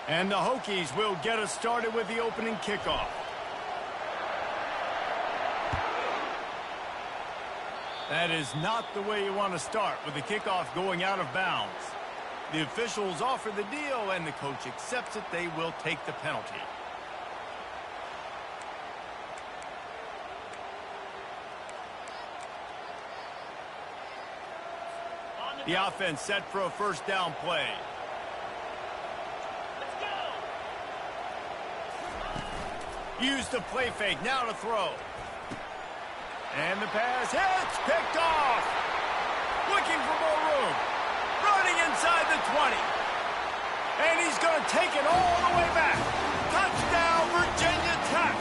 And the Hokies will get us started with the opening kickoff. That is not the way you want to start with the kickoff going out of bounds. The officials offer the deal and the coach accepts it. They will take the penalty. The offense set for a first down play. Use the play fake, now to throw. And the pass hits, picked off. Looking for more room. Running inside the 20. And he's going to take it all the way back. Touchdown, Virginia Tech.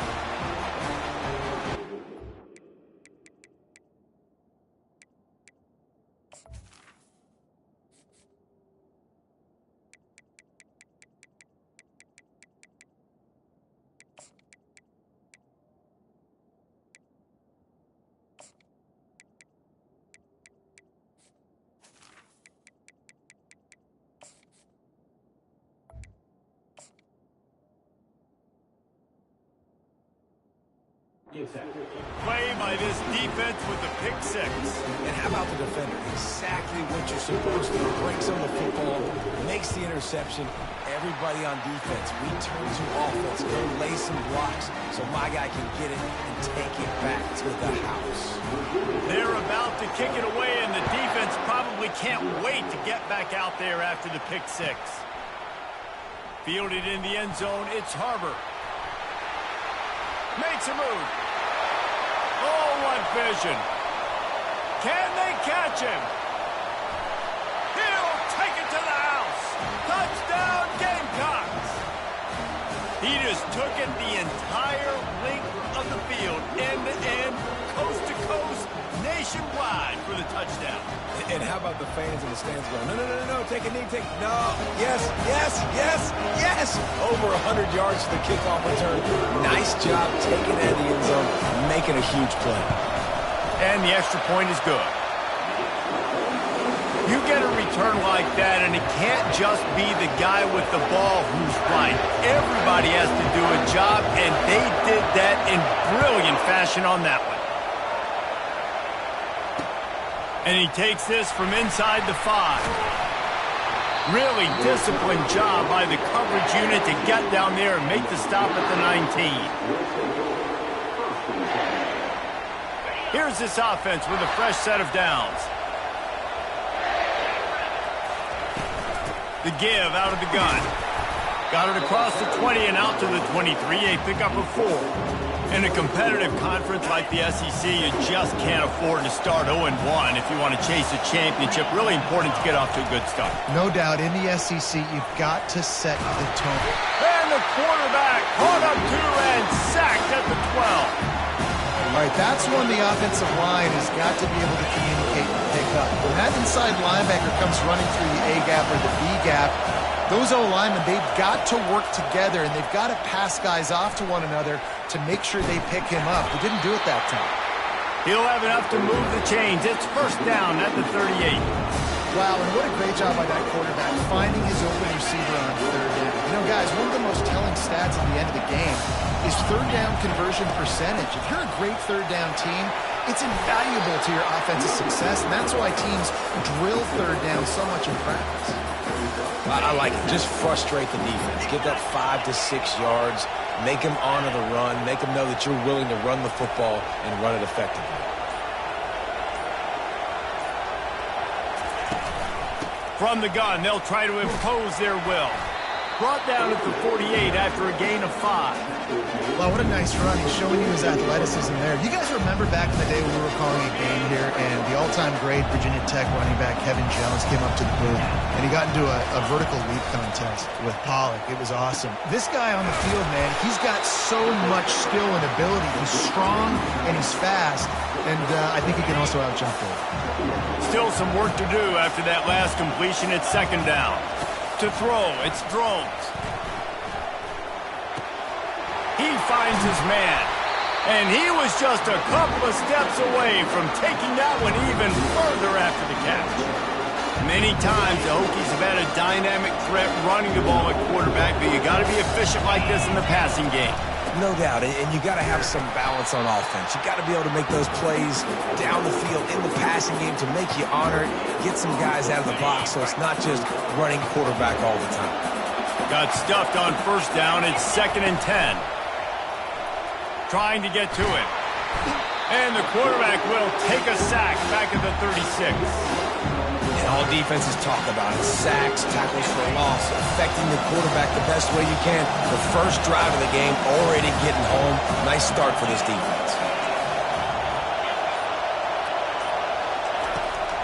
Play by this defense with the pick six. And how about the defender? Exactly what you're supposed to do. Breaks on the football, makes the interception. Everybody on defense, we turn to offense. Go lay some blocks so my guy can get it and take it back to the house. They're about to kick it away, and the defense probably can't wait to get back out there after the pick six. Fielded in the end zone, it's Harbor. Makes a move. Oh, what vision. Can they catch him? He'll take it to the house. Touchdown, Gamecocks. He just took it the entire length of the field, end to end, coast to coast, nationwide for the touchdown. And how about the fans in the stands going, no, no, no, no, no, take a knee, take, no, yes, yes, yes, yes. Over 100 yards for the kickoff return. Nice job taking it out of the end zone, making a huge play. And the extra point is good. You get a return like that, and it can't just be the guy with the ball who's right. Everybody has to do a job, and they did that in brilliant fashion on that one. And he takes this from inside the 5. Really disciplined job by the coverage unit to get down there and make the stop at the 19. Here's this offense with a fresh set of downs. The give out of the gun. Got it across the 20 and out to the 23, a pickup of 4. In a competitive conference like the SEC, you just can't afford to start 0-1 if you want to chase a championship. Really important to get off to a good start. No doubt, in the SEC, you've got to set the tone. And the quarterback caught up to and sacked at the 12. All right, that's when the offensive line has got to be able to communicate and pick up. When that inside linebacker comes running through the A-gap or the B-gap, those O-linemen, they've got to work together, and they've got to pass guys off to one another to make sure they pick him up. They didn't do it that time. He'll have enough to move the chains. It's first down at the 38. Wow, and what a great job by that quarterback, finding his open receiver on third down. You know, guys, one of the most telling stats at the end of the game is third down conversion percentage. If you're a great third down team, it's invaluable to your offensive success, and that's why teams drill third down so much in practice. I like it. Just frustrate the defense. Get that 5 to 6 yards. Make them honor the run. Make them know that you're willing to run the football and run it effectively. From the gun, they'll try to impose their will. Brought down at the 48 after a gain of 5. Wow, what a nice run. He's showing you his athleticism there. You guys remember back in the day when we were calling a game here and the all-time great Virginia Tech running back Kevin Jones came up to the booth and he got into a vertical leap contest with Pollock. It was awesome. This guy on the field, man, he's got so much skill and ability. He's strong and he's fast, and I think he can also out-jump there. Still some work to do after that last completion. It's second down. To throw, it's Drones. He finds his man. And he was just a couple of steps away from taking that one even further after the catch. Many times the Hokies have had a dynamic threat running the ball at quarterback, but you got to be efficient like this in the passing game. No doubt, and you got to have some balance on offense. You got to be able to make those plays down the field in the passing game to make you honor it, get some guys out of the box so it's not just running quarterback all the time. Got stuffed on first down. It's 2nd and 10. Trying to get to it. And the quarterback will take a sack back at the 36. And all defenses talk about it. Sacks, tackles for a loss, affecting the quarterback the best way you can. The first drive of the game, already getting home. Nice start for this defense.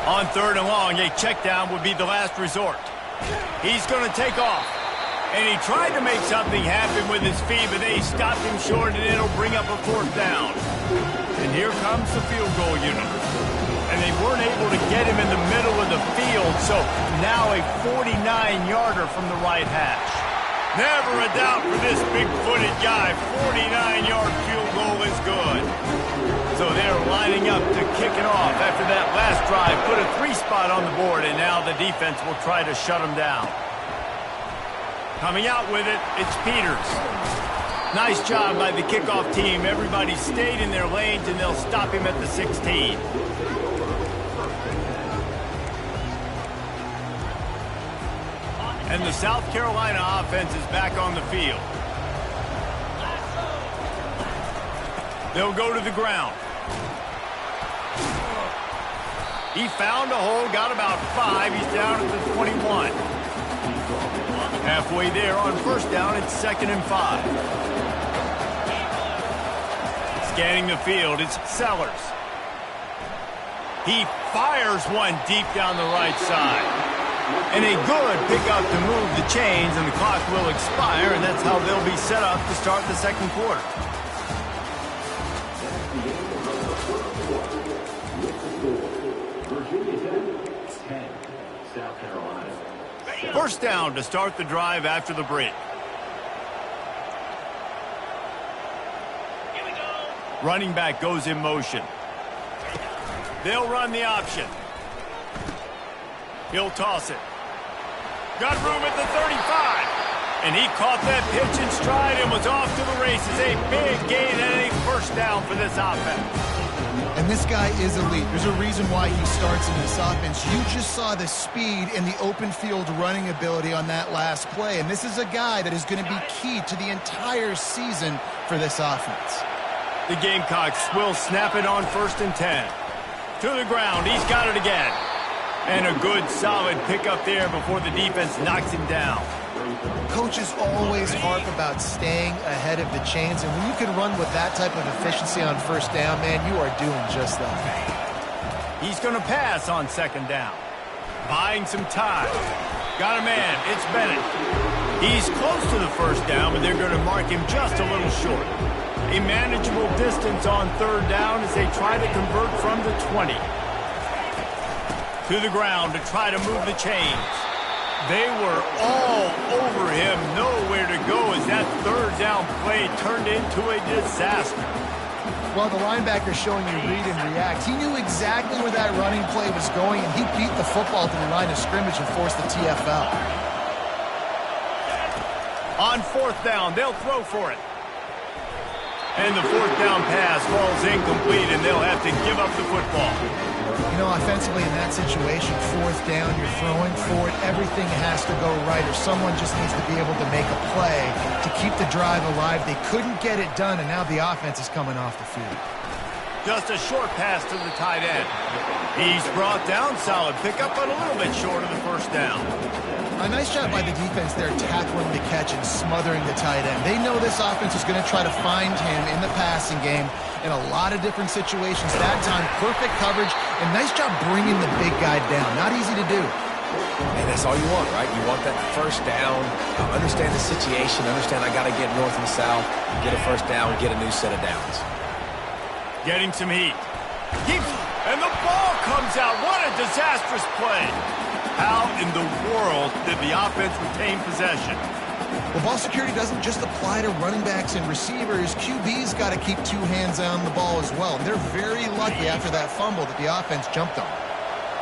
On 3rd and long, a check down would be the last resort. He's going to take off. And he tried to make something happen with his feet, but they stopped him short, and it'll bring up a 4th down. And here comes the field goal unit. And they weren't able to get him in the middle of the field, so now a 49-yarder from the right hash. Never a doubt for this big-footed guy. 49-yard field goal is good. So they're lining up to kick it off after that last drive. Put a 3-spot on the board, and now the defense will try to shut him down. Coming out with it, it's Peters. Nice job by the kickoff team. Everybody stayed in their lanes, and they'll stop him at the 16. And the South Carolina offense is back on the field. They'll go to the ground. He found a hole, got about 5. He's down at the 21. Halfway there on first down, it's 2nd and 5. Scanning the field, it's Sellers. He fires one deep down the right side. And a good pickup to move the chains, and the clock will expire, and that's how they'll be set up to start the 2nd quarter. First down to start the drive after the break. Running back goes in motion. They'll run the option. He'll toss it. Got room at the 35. And he caught that pitch in stride and was off to the races. A big gain and a first down for this offense. And this guy is elite. There's a reason why he starts in this offense. You just saw the speed and the open field running ability on that last play. And this is a guy that is going to be key to the entire season for this offense. The Gamecocks will snap it on 1st and 10. To the ground. He's got it again. And a good, solid pickup there before the defense knocks him down. Coaches always harp about staying ahead of the chains, and when you can run with that type of efficiency on first down, man, you are doing just that. He's going to pass on 2nd down. Buying some time. Got a man. It's Bennett. He's close to the first down, but they're going to mark him just a little short. A manageable distance on 3rd down as they try to convert from the 20. To the ground to try to move the chains. They were all over him, nowhere to go as that 3rd down play turned into a disaster. Well, the linebacker showing you read and react. He knew exactly where that running play was going, and he beat the football to the line of scrimmage and forced the TFL. On 4th down, they'll throw for it. And the 4th down pass falls incomplete, and they'll have to give up the football. You know, offensively in that situation, 4th down, you're throwing for it. Everything has to go right, or someone just needs to be able to make a play to keep the drive alive. They couldn't get it done, and now the offense is coming off the field. Just a short pass to the tight end. He's brought down, solid pickup, but a little bit short of the first down. A nice job by the defense there, tackling the catch and smothering the tight end. They know this offense is going to try to find him in the passing game in a lot of different situations. That time, perfect coverage, and nice job bringing the big guy down. Not easy to do. And that's all you want, right? You want that first down, understand the situation, understand I got to get north and south, get a first down, get a new set of downs. Getting some heat. And the ball comes out. What a disastrous play. How in the world did the offense retain possession? Well, ball security doesn't just apply to running backs and receivers. QB's got to keep 2 hands on the ball as well. And they're very lucky after that fumble that the offense jumped on.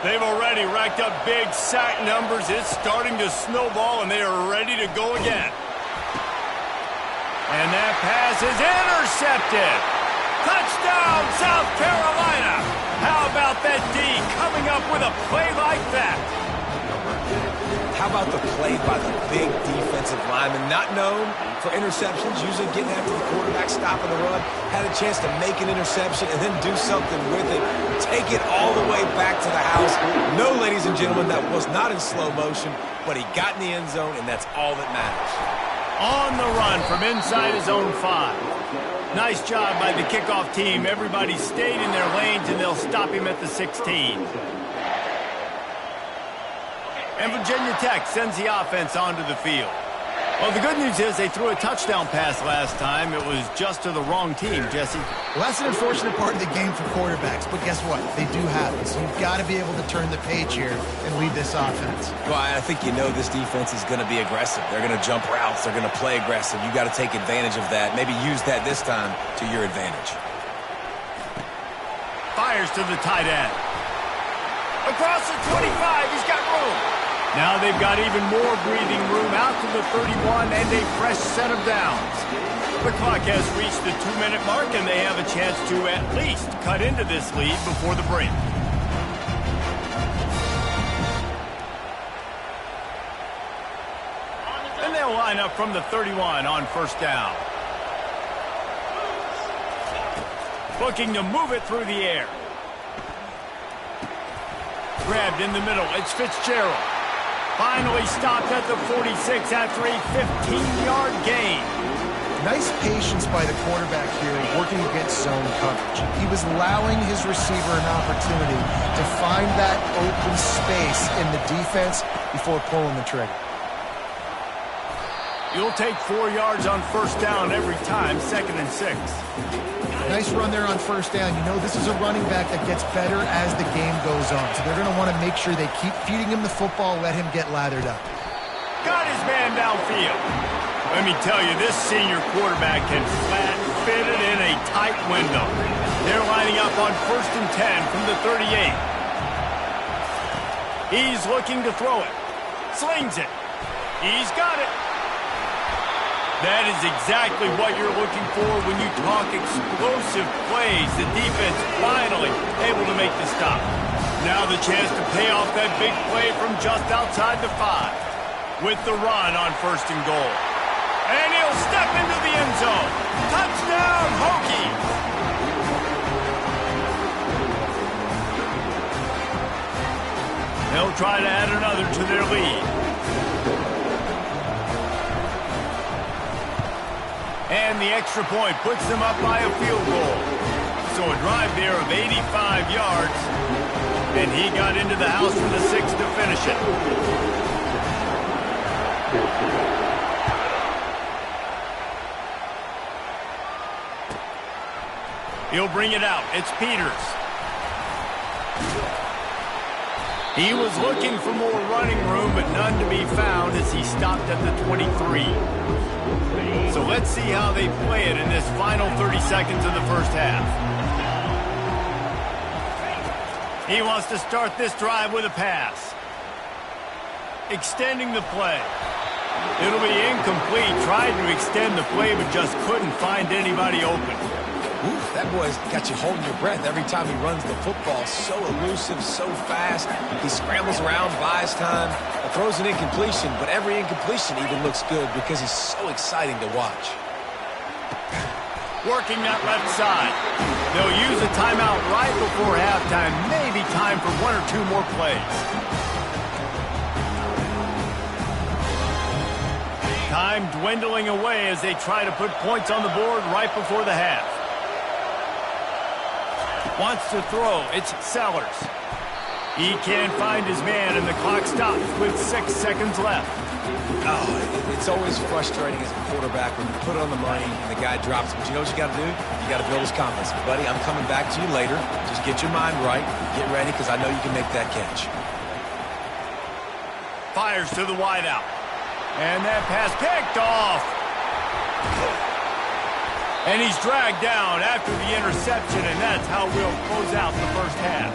They've already racked up big sack numbers. It's starting to snowball, and they are ready to go again. And that pass is intercepted. Touchdown, South Carolina. How about that D coming up with a play like that? How about the play by the big defensive lineman? Not known for interceptions, usually getting after the quarterback, stopping the run. Had a chance to make an interception and then do something with it. Take it all the way back to the house. No, ladies and gentlemen, that was not in slow motion, but he got in the end zone, and that's all that matters. On the run from inside his own 5. Nice job by the kickoff team. Everybody stayed in their lanes, and they'll stop him at the 16. And Virginia Tech sends the offense onto the field. Well, the good news is they threw a touchdown pass last time. It was just to the wrong team, Jesse. Well, that's an unfortunate part of the game for quarterbacks, but guess what? They do happen. So you've got to be able to turn the page here and lead this offense. Well, I think you know this defense is going to be aggressive. They're going to jump routes. They're going to play aggressive. You've got to take advantage of that. Maybe use that this time to your advantage. Fires to the tight end. Across the 25, he's got room. Now they've got even more breathing room out to the 31 and a fresh set of downs. The clock has reached the 2-minute mark, and they have a chance to at least cut into this lead before the break. And they'll line up from the 31 on first down. Looking to move it through the air. Grabbed in the middle. It's Fitzgerald. Finally stopped at the 46 after a 15-yard gain. Nice patience by the quarterback here working against zone coverage. He was allowing his receiver an opportunity to find that open space in the defense before pulling the trigger. You'll take 4 yards on first down every time, 2nd and 6. Nice run there on first down. You know this is a running back that gets better as the game goes on. So they're going to want to make sure they keep feeding him the football, let him get lathered up. Got his man downfield. Let me tell you, this senior quarterback can flat fit it in a tight window. They're lining up on 1st and 10 from the 38. He's looking to throw it. Slings it. He's got it. That is exactly what you're looking for when you talk explosive plays. The defense finally able to make the stop. Now the chance to pay off that big play from just outside the 5 with the run on 1st and goal. And he'll step into the end zone. Touchdown, Hokies! They'll try to add another to their lead. And the extra point puts them up by a field goal. So a drive there of 85 yards. And he got into the house for the 6 to finish it. He'll bring it out. It's Peters. He was looking for more running room, but none to be found as he stopped at the 23. So let's see how they play it in this final 30 seconds of the first half. He wants to start this drive with a pass. Extending the play. It'll be incomplete. Tried to extend the play, but just couldn't find anybody open. Ooh, that boy's got you holding your breath every time he runs the football. So elusive, so fast. He scrambles around, buys time, throws an incompletion, but every incompletion even looks good because he's so exciting to watch. Working that left side. They'll use a timeout right before halftime. Maybe time for 1 or 2 more plays. Time dwindling away as they try to put points on the board right before the half. Wants to throw. It's Sellers. He can't find his man, and the clock stops with 6 seconds left. Oh, it's always frustrating as a quarterback when you put it on the money and the guy drops. But you know what you got to do? You got to build his confidence. Buddy, I'm coming back to you later. Just get your mind right. Get ready, because I know you can make that catch. Fires to the wideout. And that pass picked off. And he's dragged down after the interception, and that's how we'll close out the first half.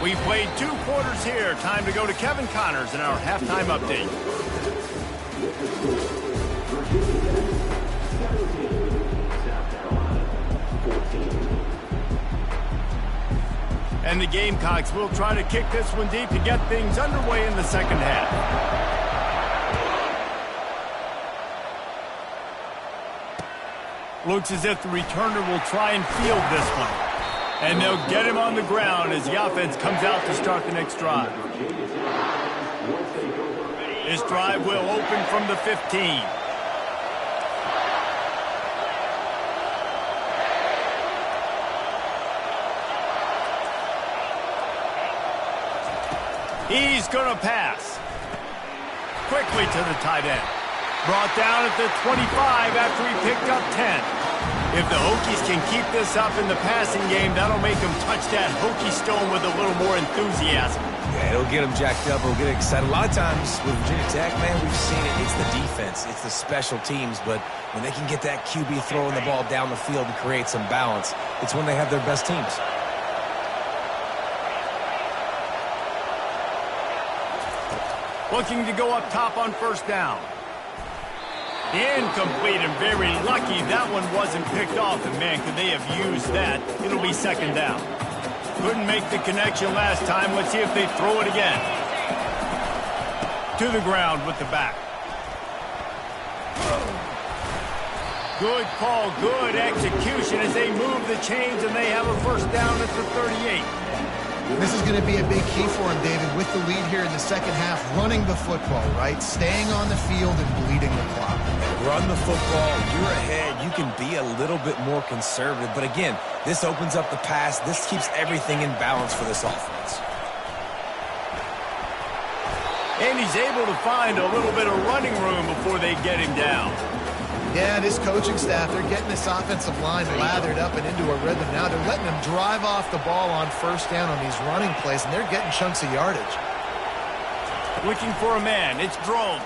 We played 2 quarters here. Time to go to Kevin Connors in our halftime update. And the Gamecocks will try to kick this one deep to get things underway in the second half. Looks as if the returner will try and field this one. And they'll get him on the ground as the offense comes out to start the next drive. This drive will open from the 15. He's going to pass. Quickly to the tight end. Brought down at the 25 after he picked up 10. If the Hokies can keep this up in the passing game, that'll make them touch that Hokie stone with a little more enthusiasm. Yeah, it'll get them jacked up. It'll get excited. A lot of times with Virginia Tech, man, we've seen it. It's the defense. It's the special teams. But when they can get that QB throwing the ball down the field and create some balance, it's when they have their best teams. Looking to go up top on first down. Incomplete and very lucky that one wasn't picked off. And, man, could they have used that? It'll be second down. Couldn't make the connection last time. Let's see if they throw it again. To the ground with the back. Good call, good execution as they move the chains, and they have a first down at the 38. This is going to be a big key for him, David, with the lead here in the second half, running the football, right? Staying on the field and bleeding the clock. Run the football. You're ahead. You can be a little bit more conservative. But, again, this opens up the pass. This keeps everything in balance for this offense. And he's able to find a little bit of running room before they get him down. Yeah, this coaching staff, they're getting this offensive line lathered up and into a rhythm now. They're letting them drive off the ball on first down on these running plays, and they're getting chunks of yardage. Looking for a man. It's Drones.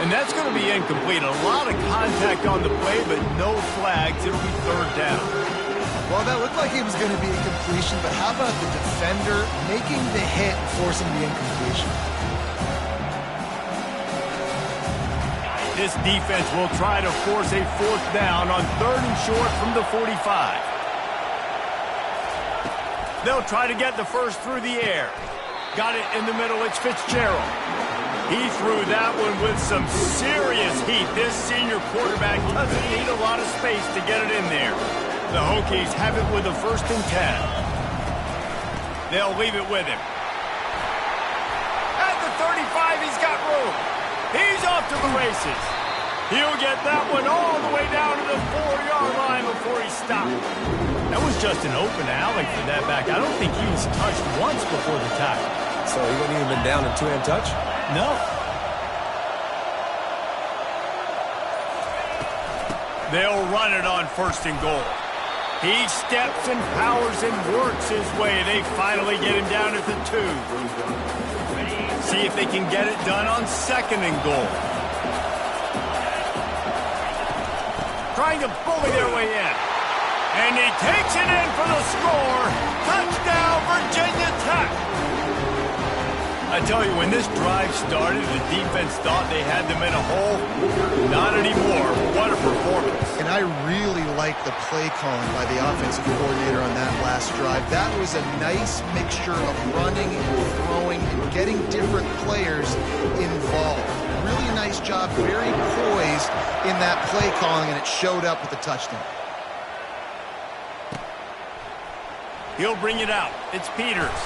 And that's going to be incomplete. A lot of contact on the play, but no flags. It'll be third down. Well, that looked like it was going to be a completion, but how about the defender making the hit and forcing the incompletion? This defense will try to force a fourth down on third and short from the 45. They'll try to get the first through the air. Got it in the middle. It's Fitzgerald. He threw that one with some serious heat. This senior quarterback doesn't need a lot of space to get it in there. The Hokies have it with a first and 10. They'll leave it with him. At the 35, he's got room. He's off to the races. He'll get that one all the way down to the 4-yard line before he stopped. That was just an open alley for that back. I don't think he was touched once before the tackle. So he wouldn't even been down in two-hand touch? No. They'll run it on first and goal. He steps and powers and works his way. They finally get him down at the 2. See if they can get it done on second and goal. Trying to bully their way in. And he takes it in for the score. Touchdown, Virginia Tech. I tell you, when this drive started, the defense thought they had them in a hole. Not anymore. What a performance. And I really like the play calling by the offensive coordinator on that last drive. That was a nice mixture of running and throwing and getting different players involved. Really nice job, very poised in that play calling, and it showed up with the touchdown. He'll bring it out. It's Peters.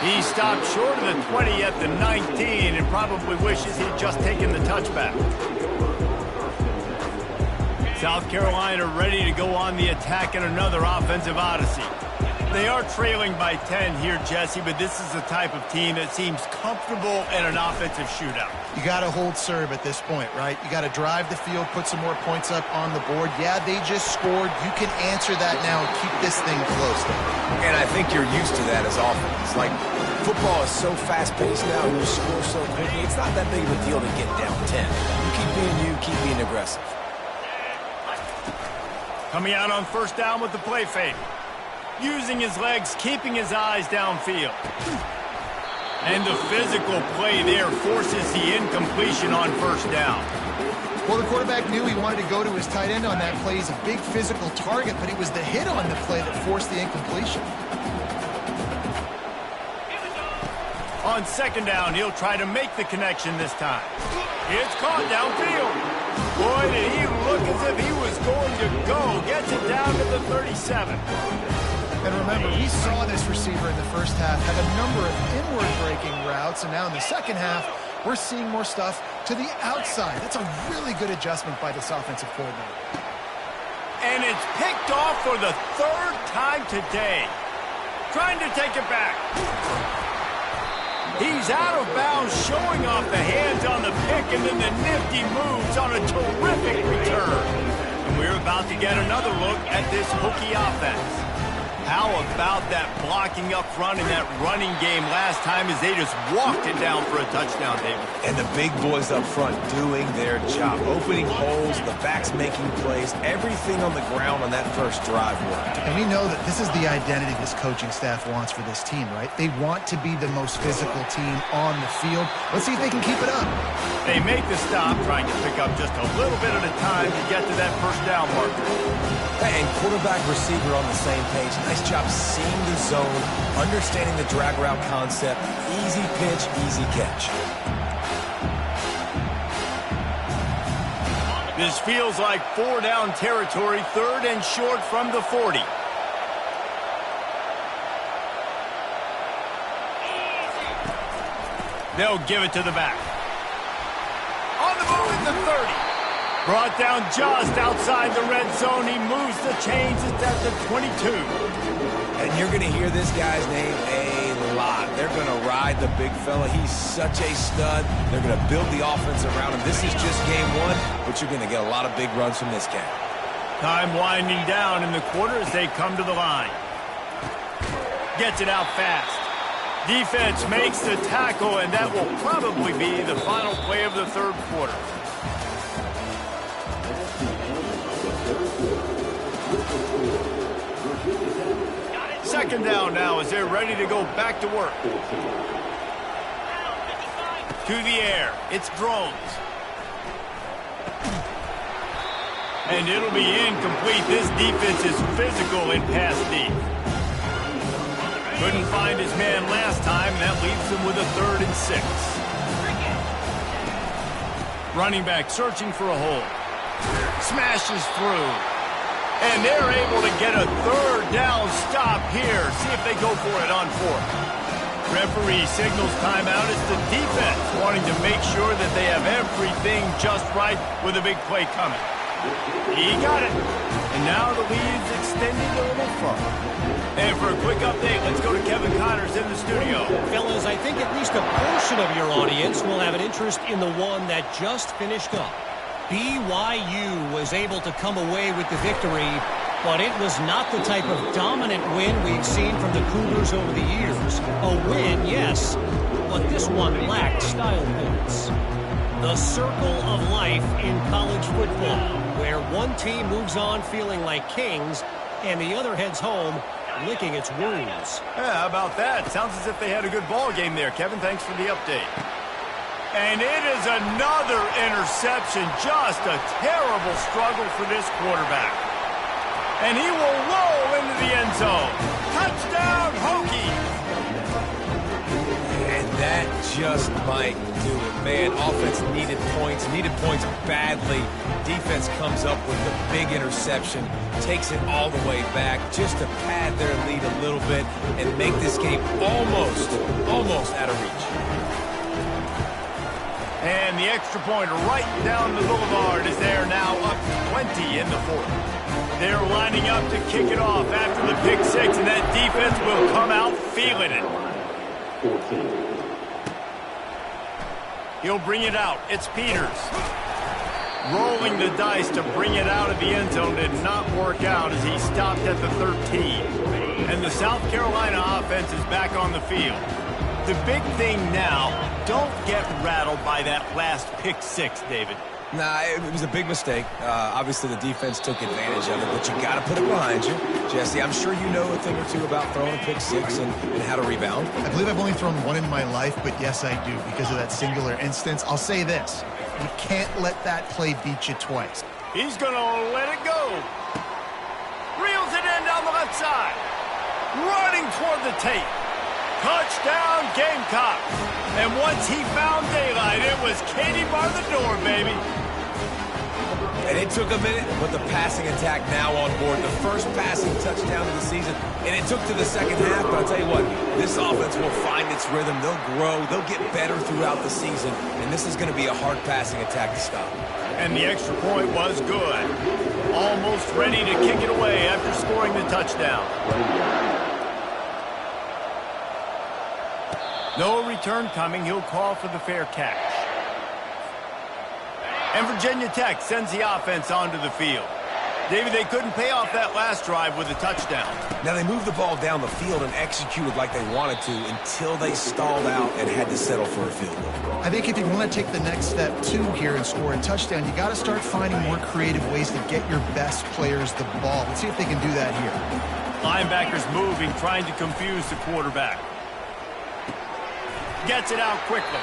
He stopped short of the 20 at the 19 and probably wishes he'd just taken the touchback. South Carolina ready to go on the attack in another offensive odyssey. They are trailing by 10 here, Jesse, but this is the type of team that seems comfortable in an offensive shootout. You got to hold serve at this point, right? You got to drive the field, put some more points up on the board. Yeah, they just scored. You can answer that now and keep this thing close. And I think you're used to that as offense. Like, football is so fast-paced now and you score so quickly. It's not that big of a deal to get down 10. You keep being you, keep being aggressive. Coming out on first down with the play fake. Using his legs, keeping his eyes downfield. And the physical play there forces the incompletion on first down. Well, the quarterback knew he wanted to go to his tight end on that play. He's a big physical target, but it was the hit on the play that forced the incompletion. On second down, he'll try to make the connection this time. It's caught downfield. Boy, did he look as if he was going to go. Gets it down to the 37. And remember, we saw this receiver in the first half have a number of inward-breaking routes, and now in the second half, we're seeing more stuff to the outside. That's a really good adjustment by this offensive coordinator. And it's picked off for the third time today. Trying to take it back. He's out of bounds, showing off the hands on the pick, and then the nifty moves on a terrific return. And we're about to get another look at this Hokie offense. How about that blocking up front in that running game last time as they just walked it down for a touchdown, David? And the big boys up front doing their job. Opening holes, the backs making plays, everything on the ground on that first drive worked. And we know that this is the identity this coaching staff wants for this team, right? They want to be the most physical team on the field. Let's see if they can keep it up. They make the stop, trying to pick up just a little bit at a time to get to that first down marker. And quarterback receiver on the same page. Nice job seeing the zone, understanding the drag route concept. Easy pitch, easy catch. This feels like 4-down territory, third and short from the 40. They'll give it to the back. On the move at the 30. Brought down just outside the red zone. He moves the chains. It's at the 22. And you're going to hear this guy's name a lot. They're going to ride the big fella. He's such a stud. They're going to build the offense around him. This is just game one, but you're going to get a lot of big runs from this guy. Time winding down in the quarter as they come to the line. Gets it out fast. Defense makes the tackle, and that will probably be the final play of the third quarter. Second down now as they're ready to go back to work. To the air. It's Drones. And it'll be incomplete. This defense is physical in pass deep. Couldn't find his man last time, and that leaves him with a 3rd and 6. Running back searching for a hole. Smashes through. And they're able to get a 3rd down stop here. See if they go for it on 4th. Referee signals timeout. It's the defense wanting to make sure that they have everything just right with a big play coming. He got it. And now the lead's extending a little further. And for a quick update, let's go to Kevin Connors in the studio. Fellas, I think at least a portion of your audience will have an interest in the one that just finished up. BYU was able to come away with the victory, but it was not the type of dominant win we've seen from the Cougars over the years. A win, yes, but this one lacked style points. The circle of life in college football, where one team moves on feeling like kings and the other heads home licking its wounds. Yeah, how about that? Sounds as if they had a good ball game there. Kevin, thanks for the update. And it is another interception. Just a terrible struggle for this quarterback. And he will roll into the end zone. Touchdown, Hokies! And that just might do it. Man, offense needed points badly. Defense comes up with the big interception, takes it all the way back just to pad their lead a little bit and make this game almost out of reach. And the extra point right down the boulevard is there now up 20 in the 4th. They're lining up to kick it off after the pick 6, and that defense will come out feeling it. 14. He'll bring it out. It's Peters. Rolling the dice to bring it out of the end zone did not work out as he stopped at the 13. And the South Carolina offense is back on the field. The big thing now, don't get rattled by that last pick 6, David. Nah, it was a big mistake. Obviously, the defense took advantage of it, but you got to put it behind you. Jesse, I'm sure you know a thing or two about throwing a pick six and how to rebound. I believe I've only thrown one in my life, but yes, I do, because of that singular instance. I'll say this. You can't let that play beat you twice. He's going to let it go. Reels it in down the left side. Running toward the tape. Touchdown, Gamecock. And once he found daylight, it was Katie bar the door, baby. And it took a minute, but the passing attack now on board. The first passing touchdown of the season, and it took to the second half. But I'll tell you what, this offense will find its rhythm. They'll grow. They'll get better throughout the season. And this is going to be a hard passing attack to stop. And the extra point was good. Almost ready to kick it away after scoring the touchdown. No return coming. He'll call for the fair catch. And Virginia Tech sends the offense onto the field. David, they couldn't pay off that last drive with a touchdown. Now, they moved the ball down the field and executed like they wanted to until they stalled out and had to settle for a field goal. I think if you want to take the next step, too, here and score a touchdown, you got to start finding more creative ways to get your best players the ball. Let's see if they can do that here. Linebackers moving, trying to confuse the quarterback. Gets it out quickly.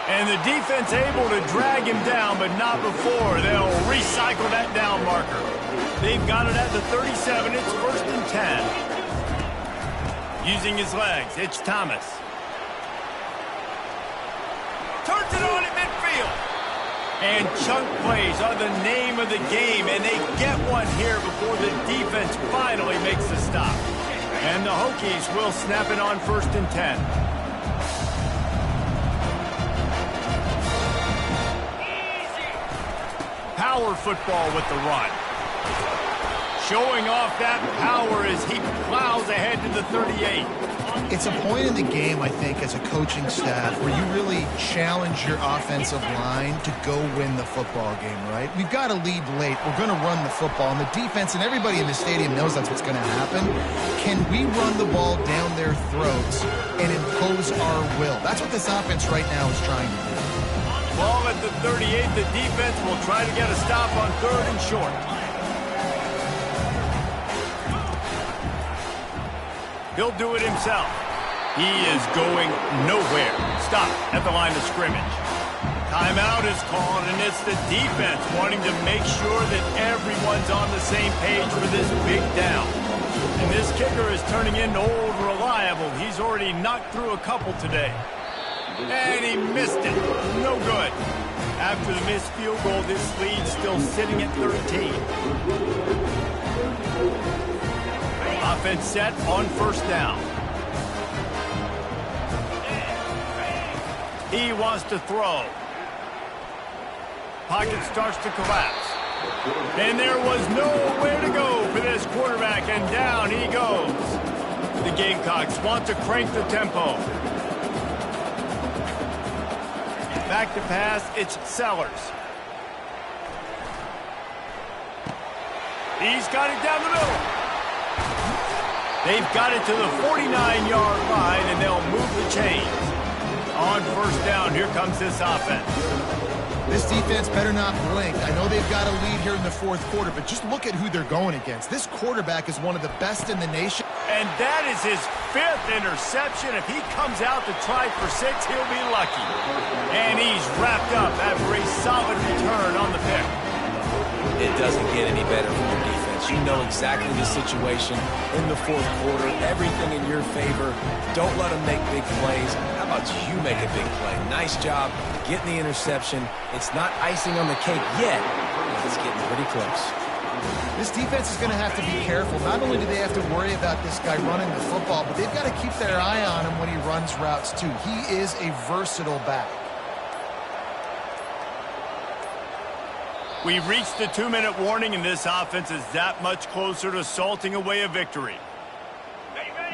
And the defense able to drag him down, but not before. They'll recycle that down marker. They've got it at the 37. It's 1st and 10. Using his legs, it's Thomas. Turns it on at midfield. And chunk plays are the name of the game, and they get one here before the defense finally makes the stop. And the Hokies will snap it on 1st and 10. Power football with the run. Showing off that power as he plows ahead to the 38. It's a point in the game, I think, as a coaching staff where you really challenge your offensive line to go win the football game, right? We've got to lead late. We're going to run the football. And the defense and everybody in the stadium knows that's what's going to happen. Can we run the ball down their throats and impose our will? That's what this offense right now is trying to do. Ball at the 38. The defense will try to get a stop on 3rd and short. He'll do it himself. He is going nowhere. Stop at the line of scrimmage. Timeout is called, and it's the defense wanting to make sure that everyone's on the same page for this big down. And this kicker is turning into old reliable. He's already knocked through a couple today. And he missed it. No good. After the missed field goal, this lead still sitting at 13. Offense set on 1st down. He wants to throw. Pocket starts to collapse. And there was nowhere to go for this quarterback, and down he goes. The Gamecocks want to crank the tempo. Back to pass, it's Sellers. He's got it down the middle. They've got it to the 49-yard line, and they'll move the chains. On 1st down, here comes this offense. This defense better not blink. I know they've got a lead here in the 4th quarter, but just look at who they're going against. This quarterback is one of the best in the nation. And that is his 5th interception. If he comes out to try for 6, he'll be lucky. And he's wrapped up after a solid return on the pick. It doesn't get any better from your defense. You know exactly the situation in the 4th quarter. Everything in your favor. Don't let them make big plays. How about you make a big play? Nice job getting the interception. It's not icing on the cake yet, but it's getting pretty close. This defense is going to have to be careful. Not only do they have to worry about this guy running the football, but they've got to keep their eye on him when he runs routes, too. He is a versatile back. We've reached the 2-minute warning, and this offense is that much closer to salting away a victory.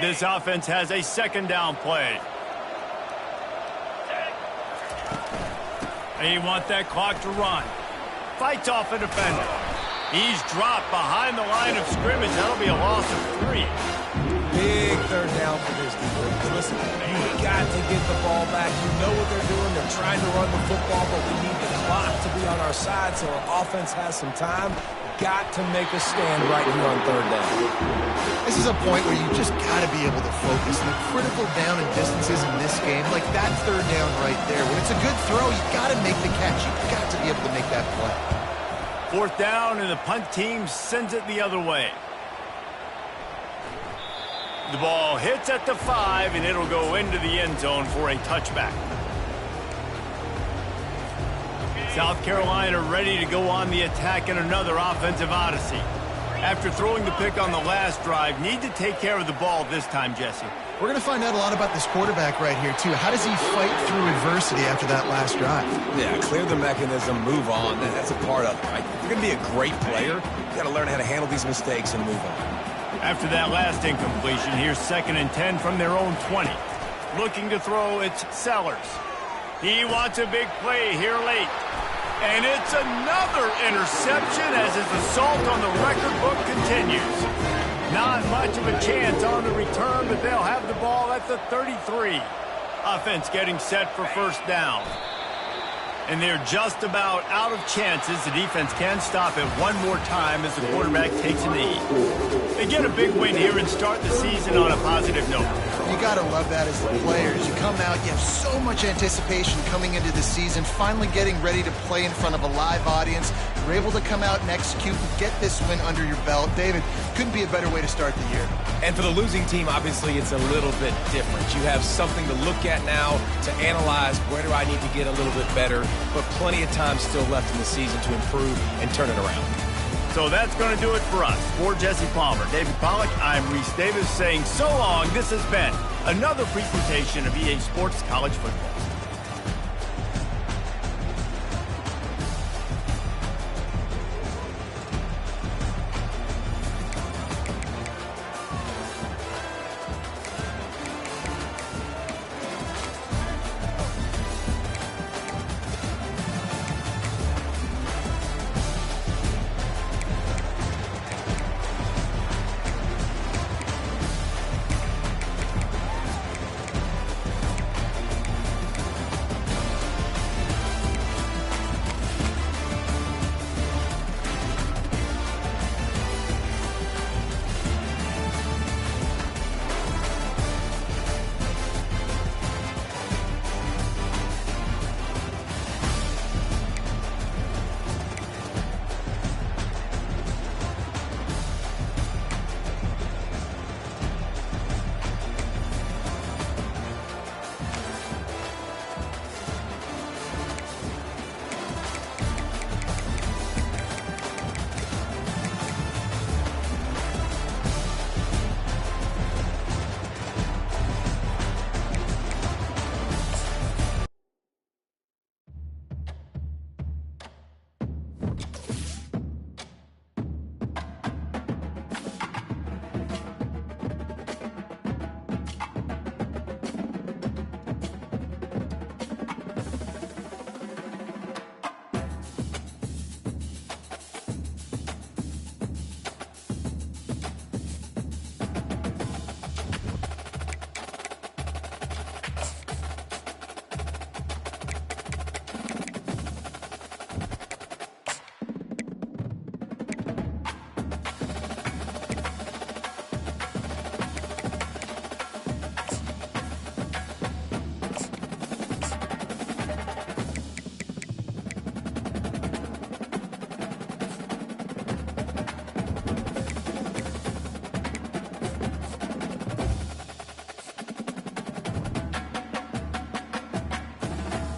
This offense has a 2nd down play. They want that clock to run. Fights off a defender. He's dropped behind the line of scrimmage. That'll be a loss of 3. big third down for this defense. Listen, you got to get the ball back. You know what they're doing. They're trying to run the football, but we need the clock to be on our side so our offense has some time. Got to make a stand right here on third down. This is a point where you just got to be able to focus. And the critical down and distances in this game, like that third down right there, when it's a good throw, you got to make the catch. You got to be able to make that play. Fourth down, and the punt team sends it the other way. The ball hits at the 5, and it'll go into the end zone for a touchback. South Carolina ready to go on the attack in another offensive odyssey. After throwing the pick on the last drive, need to take care of the ball this time, Jesse. We're going to find out a lot about this quarterback right here, too. How does he fight through adversity after that last drive? Yeah, clear the mechanism, move on. That's a part of it, right? If you're going to be a great player, you got to learn how to handle these mistakes and move on. After that last incompletion, here's 2nd and 10 from their own 20. Looking to throw, it's Sellers. He wants a big play here late. And it's another interception as his assault on the record book continues. Not much of a chance on the return, but they'll have the ball at the 33. Offense getting set for first down. And they're just about out of chances. The defense can stop it one more time as the quarterback takes a knee. They get a big win here and start the season on a positive note. You got to love that as the players. You come out, you have so much anticipation coming into the season, finally getting ready to play in front of a live audience. You're able to come out and execute and get this win under your belt. David, couldn't be a better way to start the year. And for the losing team, obviously, it's a little bit different. You have something to look at now to analyze where do I need to get a little bit better, but plenty of time still left in the season to improve and turn it around. So that's going to do it for us. For Jesse Palmer, David Pollack, I'm Reese Davis saying so long. This has been another presentation of EA Sports College Football.